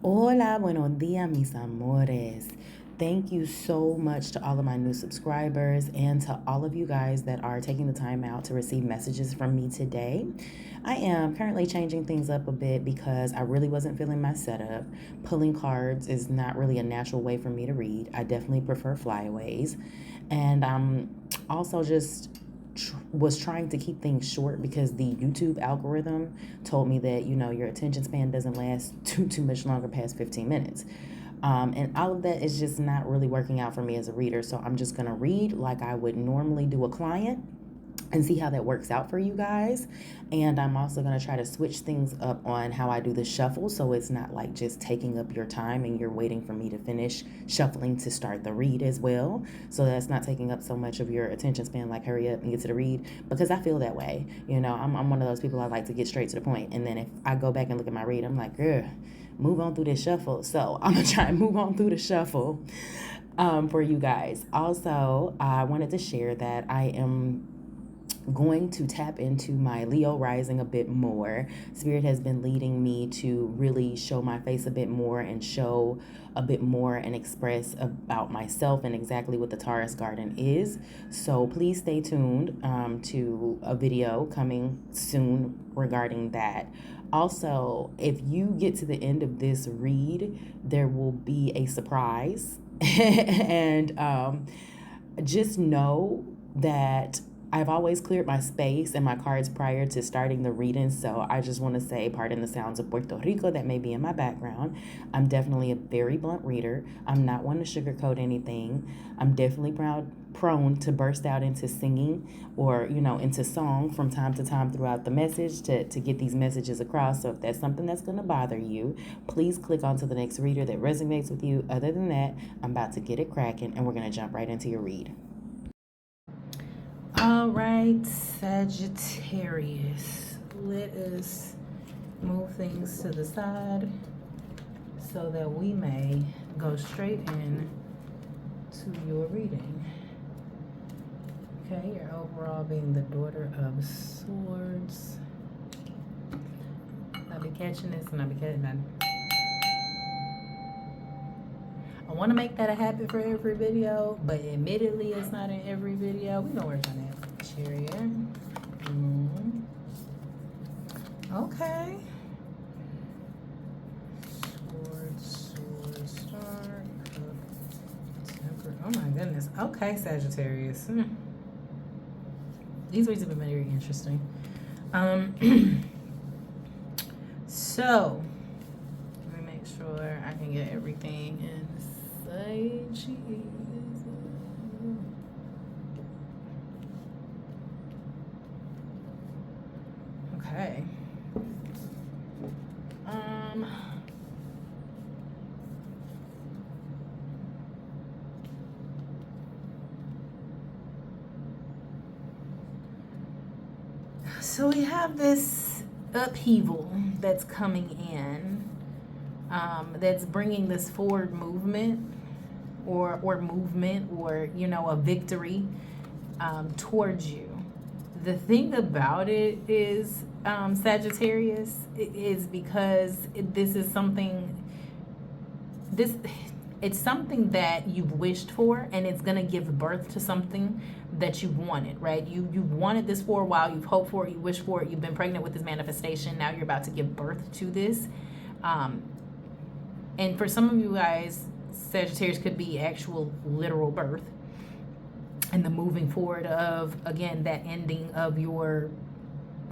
Hola, buenos días, mis amores. Thank you so much to all of my new subscribers and to all of you guys that are taking the time out to receive messages from me today. I am currently changing things up a bit because I really wasn't feeling my setup. Pulling cards is not really a natural way for me to read. I definitely prefer flyaways. And I'm also just was trying to keep things short because the YouTube algorithm told me that your attention span doesn't last too much longer past 15 minutes. And all of that is just not really working out for me as a reader. So I'm just gonna read like I would normally do a client and see how that works out for you guys. And I'm also going to try to switch things up on how I do the shuffle so it's not like just taking up your time and you're waiting for me to finish shuffling to start the read as well. So that's not taking up so much of your attention span, like hurry up and get to the read, because I feel that way. I'm one of those people, I like to get straight to the point. And then if I go back and look at my read, I'm like, move on through this shuffle. So I'm going to try and move on through the shuffle for you guys. Also, I wanted to share that I am going to tap into my Leo rising a bit more. Spirit has been leading me to really show my face a bit more and show a bit more and express about myself and exactly what the Taurus garden is. So please stay tuned to a video coming soon regarding that. Also, if you get to the end of this read, there will be a surprise. And just know that I've always cleared my space and my cards prior to starting the reading. So I just want to say, pardon the sounds of Puerto Rico that may be in my background. I'm definitely a very blunt reader. I'm not one to sugarcoat anything. I'm definitely prone to burst out into singing or, into song from time to time throughout the message to get these messages across. So if that's something that's going to bother you, please click onto the next reader that resonates with you. Other than that, I'm about to get it cracking and we're going to jump right into your read. All right, Sagittarius, let us move things to the side so that we may go straight in to your reading. Okay, your overall being the Daughter of Swords. I'll be catching this and I'll be catching that. I want to make that a habit for every video, but admittedly it's not in every video. We're going to work on that. Chariot. Okay. Sword, star, cup, temper. Oh my goodness. Okay, Sagittarius. These reads have been very interesting. So, let me make sure I can get everything in Sage. Okay. So we have this upheaval that's coming in, that's bringing this forward movement or movement or, a victory towards you. The thing about it is, Sagittarius, is because this is something, it's something that you've wished for, and it's going to give birth to something that you wanted, right? You've wanted this for a while. You've hoped for it. You wished for it. You've been pregnant with this manifestation. Now you're about to give birth to this. And for some of you guys, Sagittarius could be actual literal birth and the moving forward of, again, that ending of your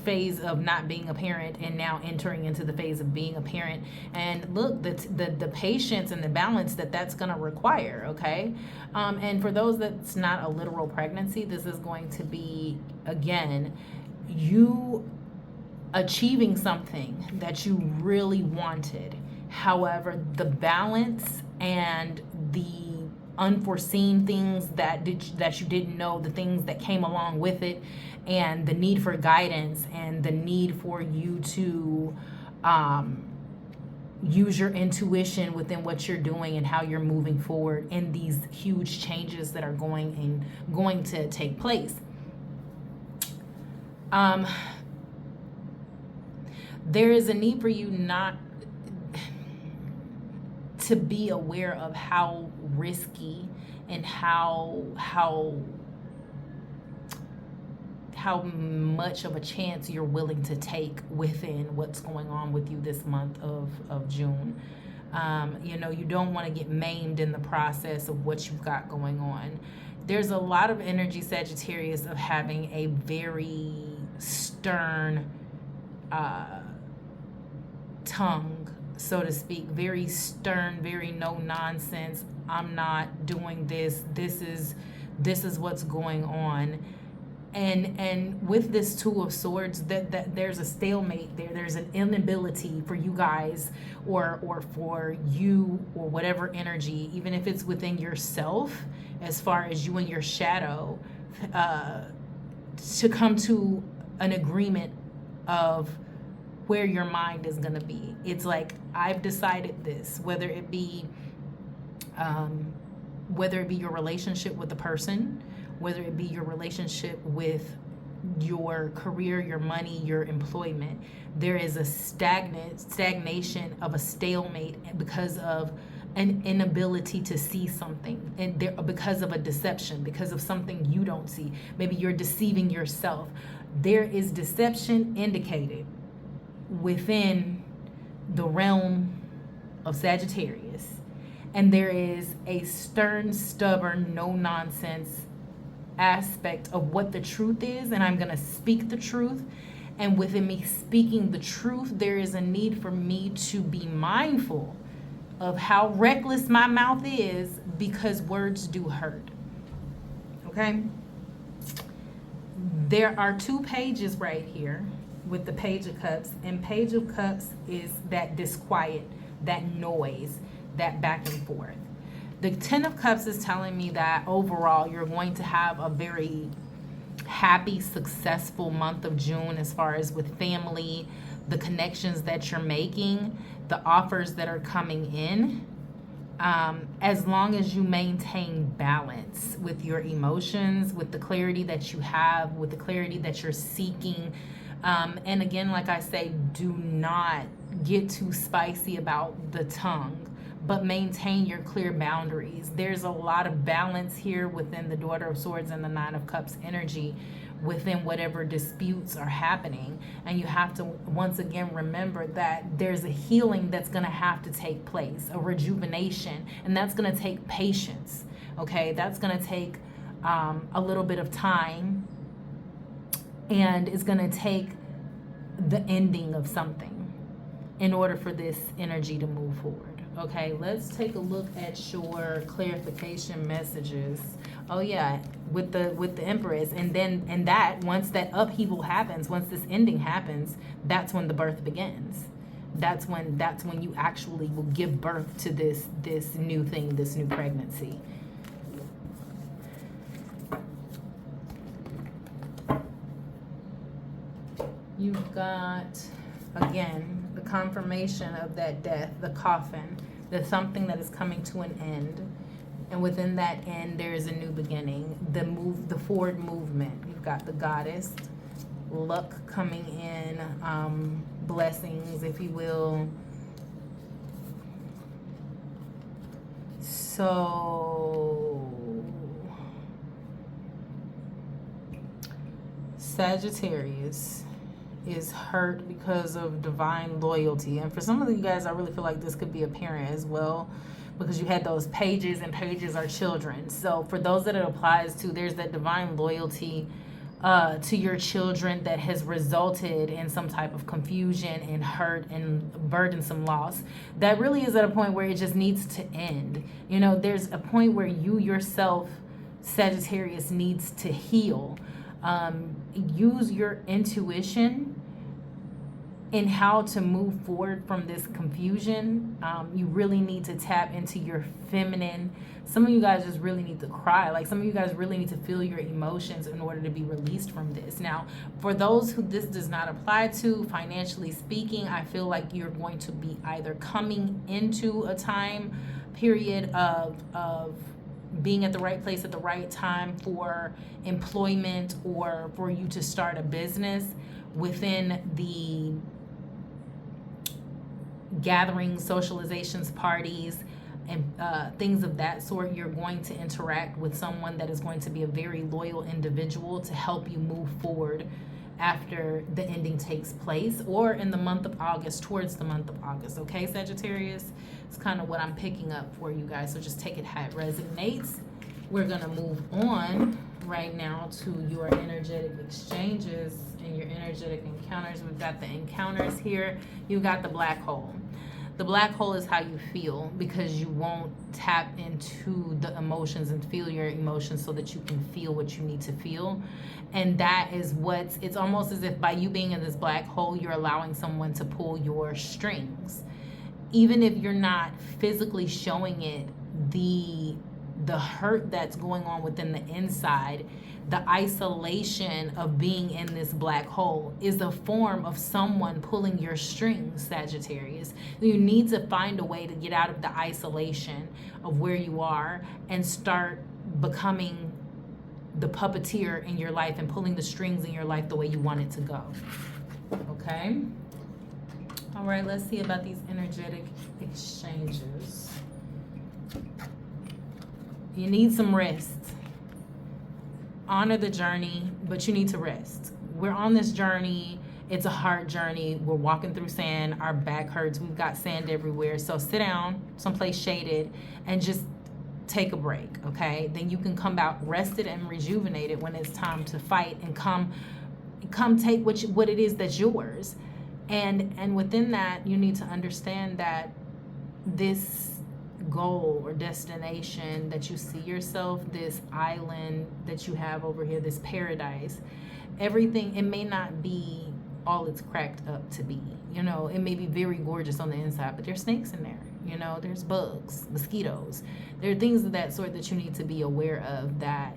phase of not being a parent and now entering into the phase of being a parent. And look, the patience and the balance that's going to require. Okay. And for those that's not a literal pregnancy, this is going to be, again, you achieving something that you really wanted. However, the balance and the unforeseen things that you didn't know, the things that came along with it, and the need for guidance and the need for you to use your intuition within what you're doing and how you're moving forward in these huge changes that are going to take place. There is a need for you not to be aware of how risky and how much of a chance you're willing to take within what's going on with you this month of June. You know, you don't want to get maimed in the process of what you've got going on. There's a lot of energy, Sagittarius, of having a very stern tongue, so to speak, very stern, very no nonsense. I'm not doing this. This is what's going on. And with this Two of Swords, that there's a stalemate there. There's an inability for you guys, or for you, or whatever energy, even if it's within yourself, as far as you and your shadow, to come to an agreement of where your mind is going to be. It's like, I've decided this, whether it be your relationship with the person, whether it be your relationship with your career, your money, your employment. There is a stagnation of a stalemate because of an inability to see something, and because of a deception, because of something you don't see. Maybe you're deceiving yourself. There is deception indicated within the realm of Sagittarius, and there is a stern, stubborn, no nonsense aspect of what the truth is, and I'm going to speak the truth. And within me speaking the truth, there is a need for me to be mindful of how reckless my mouth is, because words do hurt. Okay? There are two pages right here with the Page of Cups, and Page of Cups is that disquiet, that noise, that back and forth. The Ten of Cups is telling me that overall you're going to have a very happy, successful month of June, as far as with family, the connections that you're making, the offers that are coming in, as long as you maintain balance with your emotions, with the clarity that you have, with the clarity that you're seeking. And again, like I say, do not get too spicy about the tongue, but maintain your clear boundaries. There's a lot of balance here within the Daughter of Swords and the Nine of Cups energy within whatever disputes are happening. And you have to, once again, remember that there's a healing that's going to have to take place, a rejuvenation, and that's going to take patience, okay? That's going to take a little bit of time, and it's going to take the ending of something in order for this energy to move forward. Okay, let's take a look at your clarification messages. Oh yeah, with the Empress, and that once that upheaval happens, once this ending happens, that's when the birth begins. That's when you actually will give birth to this new thing, this new pregnancy. You've got, again, the confirmation of that death, the coffin, there's something that is coming to an end, and within that end there is a new beginning, the forward movement. You've got the Goddess, luck coming in, blessings, if you will. So Sagittarius is hurt because of divine loyalty. And for some of you guys, I really feel like this could be a parent as well, because you had those pages, and pages are children. So for those that it applies to, there's that divine loyalty to your children that has resulted in some type of confusion and hurt and burdensome loss that really is at a point where it just needs to end. You know, there's a point where you yourself, Sagittarius, needs to heal. Use your intuition in how to move forward from this confusion. You really need to tap into your feminine. Some of you guys just really need to cry. Like, some of you guys really need to feel your emotions in order to be released from this. Now, for those who this does not apply to, financially speaking, I feel like you're going to be either coming into a time period of being at the right place at the right time for employment, or for you to start a business within gatherings, socializations, parties, and things of that sort. You're going to interact with someone that is going to be a very loyal individual to help you move forward after the ending takes place, or in the month of August, towards the month of August. Okay, Sagittarius? It's kind of what I'm picking up for you guys. So just take it how it resonates. We're going to move on right now to your energetic exchanges and your energetic encounters. We've got the encounters here. You've got the black hole. The black hole is how you feel, because you won't tap into the emotions and feel your emotions so that you can feel what you need to feel. And that is it's almost as if by you being in this black hole, you're allowing someone to pull your strings. Even if you're not physically showing it, the hurt that's going on within the inside, the isolation of being in this black hole is a form of someone pulling your strings, Sagittarius. You need to find a way to get out of the isolation of where you are and start becoming the puppeteer in your life and pulling the strings in your life the way you want it to go. Okay? All right, let's see about these energetic exchanges. You need some rest. Honor the journey, but you need to rest. We're on this journey. It's a hard journey. We're walking through sand. Our back hurts. We've got sand everywhere. So sit down, someplace shaded, and just take a break, okay? Then you can come out rested and rejuvenated when it's time to fight, and come take what it is that's yours. And within that, you need to understand that this goal or destination that you see yourself, this island that you have over here, this paradise, everything, it may not be all it's cracked up to be. You know, it may be very gorgeous on the inside, but there's snakes in there. You know, there's bugs, mosquitoes. There are things of that sort that you need to be aware of that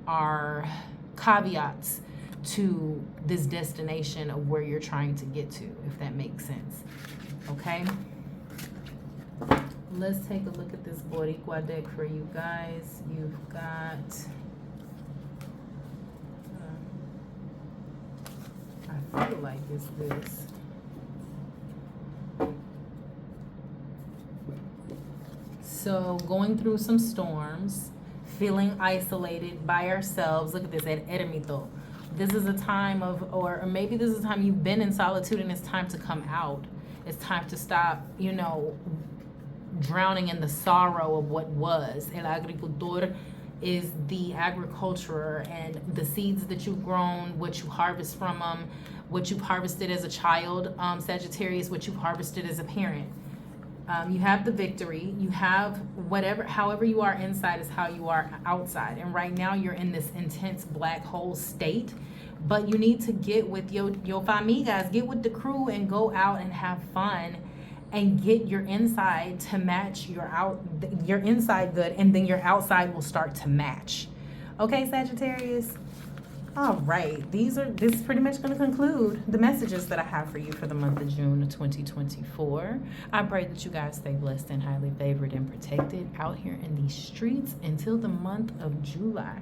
are caveats to this destination of where you're trying to get to, if that makes sense. Okay? Let's take a look at this Boricua deck for you guys. You've got... I feel like it's this. So going through some storms, feeling isolated by ourselves. Look at this, at eremito. This is a time of, or maybe this is a time you've been in solitude and it's time to come out. It's time to stop, you know, drowning in the sorrow of what was. El agricultor is the agriculturer, and the seeds that you've grown, what you harvest from them, what you've harvested as a child, Sagittarius, what you've harvested as a parent. You have the victory. You have whatever, however you are inside is how you are outside. And right now you're in this intense black hole state, but you need to get with your famigas, get with the crew and go out and have fun and get your inside to match your inside good, and then your outside will start to match. Okay, Sagittarius? All right, this is pretty much going to conclude the messages that I have for you for the month of June of 2024. I pray that you guys stay blessed and highly favored and protected out here in these streets until the month of July.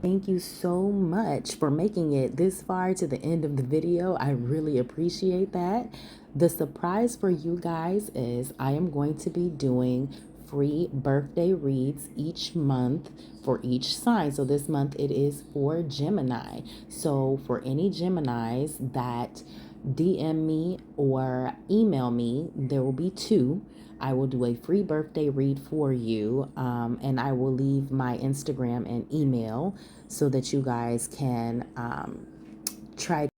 Thank you so much for making it this far to the end of the video. I really appreciate that. The surprise for you guys is I am going to be doing free birthday reads each month for each sign. So this month it is for Gemini. So for any Geminis that DM me or email me, there will be 2. I will do a free birthday read for you, and I will leave my Instagram and email so that you guys can try